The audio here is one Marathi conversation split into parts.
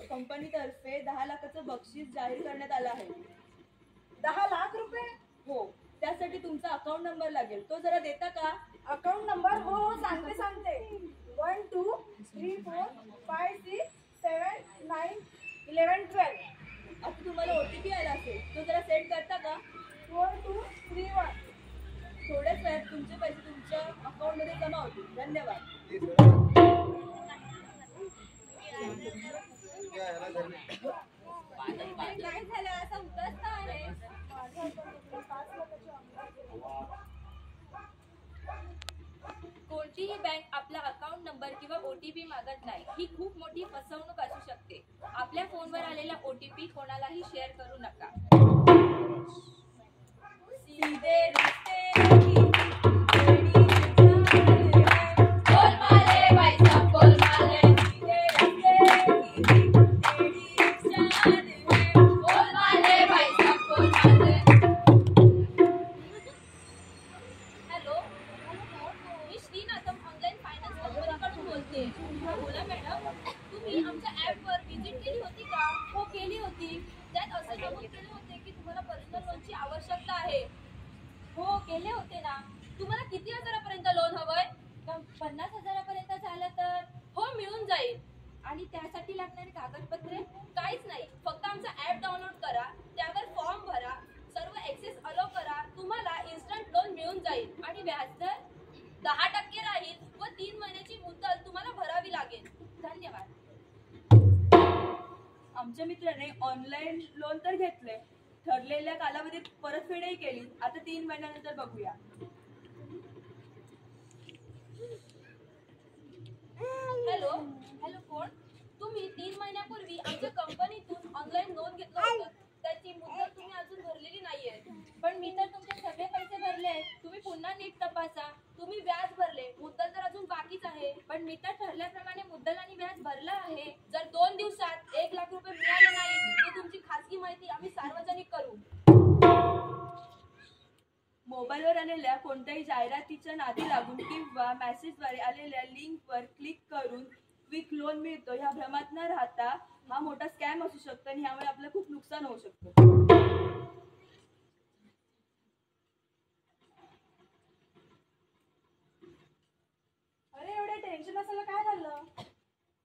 कंपनीतर्फे 10 लाखाचं बक्षीस जाहीर करण्यात आलं आहे. 10 लाख रुपये? हो, त्यासाठी तुमचा अकाउंट नंबर लागेल. तो जरा देता का? Account number? हो हो, सांगते. 1 2 3 4 5 6 7 9 11 12. आता तुम्हाला OTP आला असेल, तो जरा सेंड करता का? 4 2 3 1. थोड्याच वेळात तुमचे पैसे तुमच्या अकाउंट मध्ये जमा होतील. धन्यवाद. काय झालं असं होतच का आहे? कोणतीही बँक आपला अकाउंट नंबर किंवा OTP मागत नाही. ही खूप मोठी फसवणूक असू शकते. आपल्या फोनवर आलेला OTP कोणालाही शेअर करू नका. सीधे रस्ते आमच्या मित्राने ऑनलाईन लोन तर घेतले, ठरलेल्या कालावधीत परतफेडही केली. आता 3 महिन्यानंतर बघूया. हॅलो कोण? तुम्ही 3 महिन्यापूर्वी आमच्या कंपनीतून ऑनलाईन लोन घेतलं होतं. त्याची मुदत तुम्ही अजून भरलेली नाहीये. पण मी तर तुमचे सगळे पैसे भरले. तुम्ही पुन्हा नीट तपासा. तुम्ही व्याज भरले, मुद्दल तर अजून बाकीच आहे. पण मी तर ठरल्याप्रमाणे मुद्दल आणि व्याज भरलं आहे. जर 2 दिवसात 1 लाख रुपये मिळाले नाही तर तुमची खासगी माहिती आम्ही सार्वजनिक करू. मोबाईलवर आलेल्या कोणत्याही जाहिरातीच्या नादी लागून किंवा मेसेजद्वारे आलेल्या लिंकवर क्लिक करून क्विक लोन मिळतो ह्या भ्रमात न राहता हा मोठा स्कॅम असू शकतो आणि ह्यामुळे आपलं खूप नुकसान होऊ शकतं. अरे एवढे टेन्शन असायला काय झालं?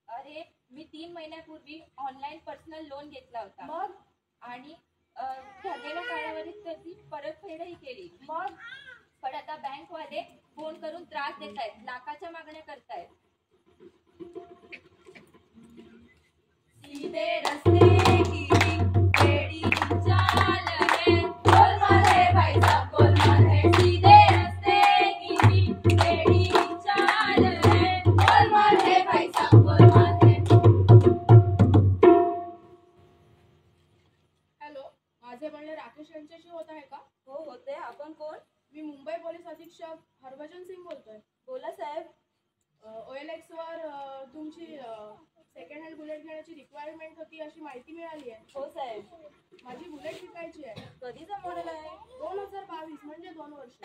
अरे मी 3 महिन्यापूर्वी ऑनलाईन पर्सनल लोन घेतला होता. मग? आणि ठरलेल्या कालावधीत त्याची परतफेडही केली. मग? पण आता बँकवाले फोन करून त्रास देत आहेत, लाखाच्या मागण्या करतायत. सीधे रस्ते की बेड़ी चाल है, गोलमाल है भाई साहब, गोलमाल है. सीधे रस्ते की बेड़ी सिंग बोलतोय. बोला साहेब. OLX वर तुमची सेकंड हँड बुलेट घेण्याची रिक्वायरमेंट होती अशी माहिती मिळाली आहे. हो साहेब. माझी बुलेट विकायची आहे. कधीचा मॉडेल आहे? 2022 म्हणजे 2 वर्ष.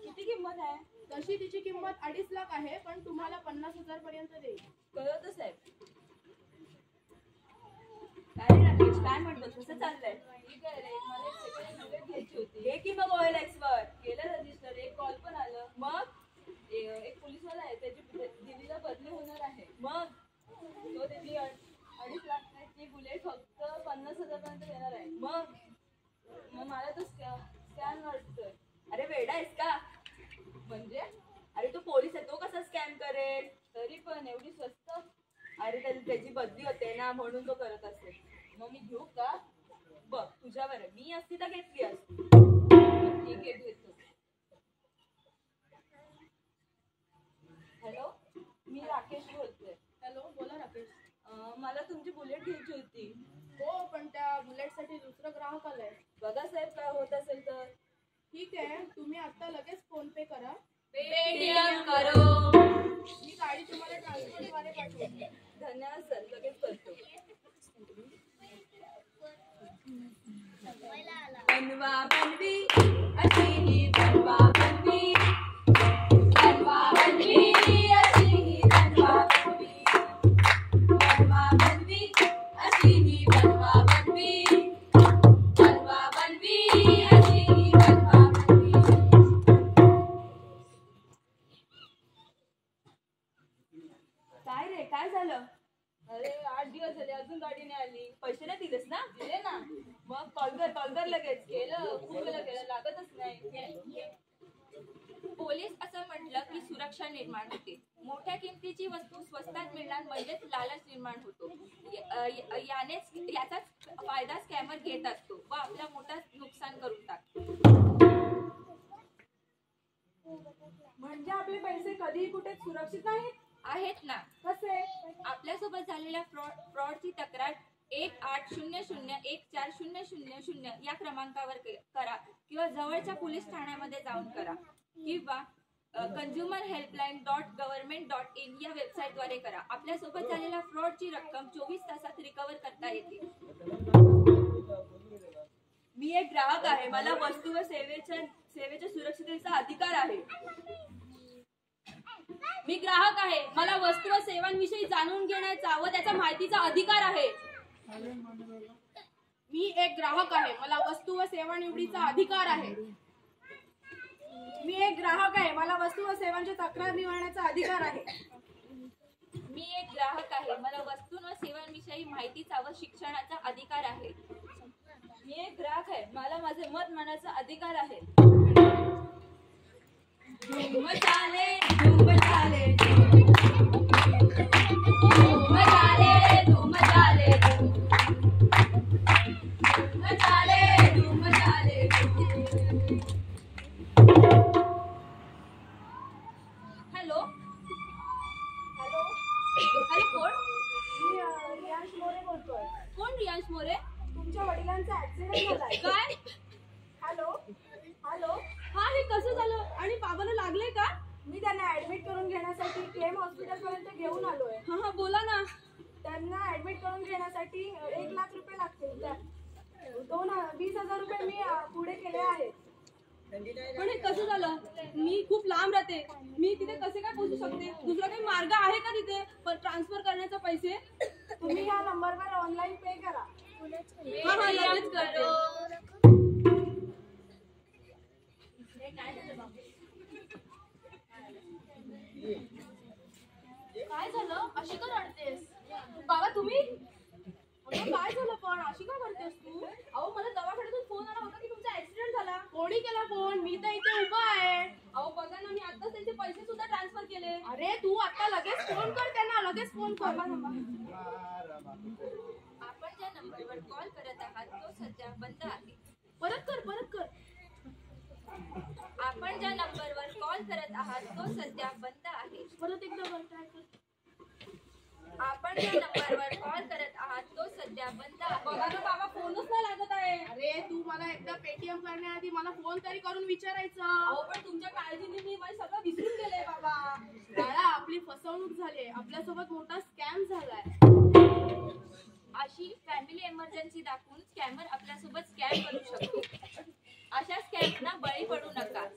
किती किंमत आहे? तशी तिची किंमत 2.5 लाख आहे, पण तुम्हाला 50,000 पर्यंत देईल. कळतं साहेब. काय रे राकेश, काय म्हणतो, कसं चाललंय? ठीक आहे रे, मला एक सेकंड बुलेट घ्यायची होती. हे की मग OLX वर केलं रजिस्टर, एक कॉल पण आलं. मग एक पोलीसवाला आहे, त्याची दिल्लीला बदली होणार आहे. मग तो त्याची 2.5 लाखाची बुलेट फक्त 50,000 पर्यंत देणार आहे. मग मग मला तो स्कॅम वाटतोय. अरे वेडा आहेस का? म्हणजे अरे तो पोलीस आहे, तो कसा स्कॅम करेल? तरी पण एवढी स्वस्त. अरे त्याची बदली होते ना, म्हणून तो करत असेल. मग मी घेऊ का? बघ तुझ्यावर आहे, मी असती तर घेतली असती. ठीक आहे, घेतो. हॅलो, मी राकेश बोलतोय. हॅलो, बोला राकेश. मला तुमची बुलेट घ्यायची होती. हो, पण त्या बुलेटसाठी दुसरं ग्राहक आलंय. बघा साहेब, काय होत असेल तर. ठीक आहे, तुम्ही आता लगेच फोन पे करा. पेटीएम करो. मी गाडी तुम्हाला ट्रान्सफरद्वारे पाठवते. धन्यवाद सर, लगेच करतो. बनवा बनवी अशी ही बनवा बनवी, बनवा बनवी अशी ही बनवा बनवी, बनवा बनवी अशी ही बनवा बनवी, बनवा बनवी अशी ही बनवा बनवी. काय रे, काय झालं? अरे 8 दिवस झाले, अजून गाडी नाही आली. पैसे नाही दिलेस ना? दिले ना. मग कॉल कर लगेच. केलं, खूप वेळा केलं, लागतच नाही. पोलीस असं म्हटलं की सुरक्षा निर्माण होते. मोठ्या किमतीची वस्तू स्वस्तात मिळणार म्हणजेच लालच निर्माण होतो. याचाच फायदा स्कॅमर घेत असतो व आपला मोठा नुकसान करून टाकतो. म्हणजे आपले पैसे कधीही कुठे सुरक्षित नाहीत. आहेत ना. कसे? आपल्यासोबत झालेल्या फ्रॉडची तक्रार 18001400 या क्रमांकावर करा किंवा जवळच्या पोलीस ठाण्यामध्ये जाऊन करा किंवा consumerhelpline.government.in या वेबसाईटद्वारे करा. आपल्यासोबत झालेल्या फ्रॉडची रक्कम 24 तासात रिकव्हर करता येते. मी एक ग्राहक आहे, मला वस्तू व सेवेच्या सुरक्षिततेचा अधिकार आहे. मी ग्राहक आहे, मला वस्तू व सेवांविषयी जाणून घेण्याचा व त्याच्या माहितीचा अधिकार आहे. मी एक ग्राहक आहे, मला वस्तू व सेवा निवडीचा अधिकार आहे. मी एक ग्राहक आहे, मला वस्तू व सेवांची तक्रार निवारण्याचा अधिकार आहे. मी एक ग्राहक आहे, मला वस्तू व सेवांविषयी माहितीचा व शिक्षणाचा अधिकार आहे. मी एक ग्राहक आहे, मला माझे मत मांडण्याचा अधिकार आहे. धूम चाले धूम चाले धूम चाले धूम चाले धूम चाले धूम चाले. हॅलो, हॅलो, हॅलो, कोण? मी रियांश मोरे बोलतोय. कोण रियांश मोरे? तुमच्या वडिलांचा ऍक्सिडेंट झालाय. काय? Hello, hello. हा, हे कसं झालं आणि बाबाला लागले का? मी त्यांना ऍडमिट करून घेण्यासाठी क्लेम हॉस्पिटल पर्यंत घेऊन आलोय. हा हा, बोला ना. त्यांना ऍडमिट करून घेण्यासाठी 1 लाख रुपये लागतील. 20,000 रुपये मी पुढे केले आहेत. पण हे कसं झालं? मी खूप लांब राहते, मी तिथे कसे काय पोहोचू शकते? दुसरा काही मार्ग आहे का तिथे ट्रान्सफर करण्याचा पैसे? तुम्ही ह्या नंबरवर ऑनलाईन पे करा. हा हा, लगेच करते. काय झालं? अशी का रडतेस? बाबा तुम्ही? अगं, काय झालं पण? अशी का करतेस तू? अहो, मला दवाखान्यातून फोन आला होता की तुमचा ऍक्सिडेंट झाला. कोणी केला फोन? मी तर इथे उभा आहे. अहो बघा ना, मी आताच त्यांचे पैसे सुद्धा ट्रान्सफर केले. अरे तू आता लगेच फोन कर त्यांना, लगेच फोन कर. आपण ज्या नंबरवर कॉल करत आहात तो सध्या बंद आहे. परत कर. आपण ज्या नंबरवर कॉल करत आहात तो सध्या बंद आहे. परत एकदा ट्राय कर. आपण ज्या नंबरवर कॉल करत आहात तो सध्या बंद आहे. बघा ना बाबा, फोनच नाही लागत आहे. अरे तू मला एकदा पेटीएम करण्याआधी मला फोन तरी करून विचारायचं. अहो पण तुमच्या काळजीने मी माझं सगळं विसरून गेले बाबा. बाळा, आपली फसवणूक झाली, आपल्यासोबत मोठा स्कॅम झालाय. अशी फॅमिली एमर्जन्सी दाखवून स्कॅमर आपल्यासोबत स्कॅम करू शकतो. अशा स्कॅमना बळी पडू नका.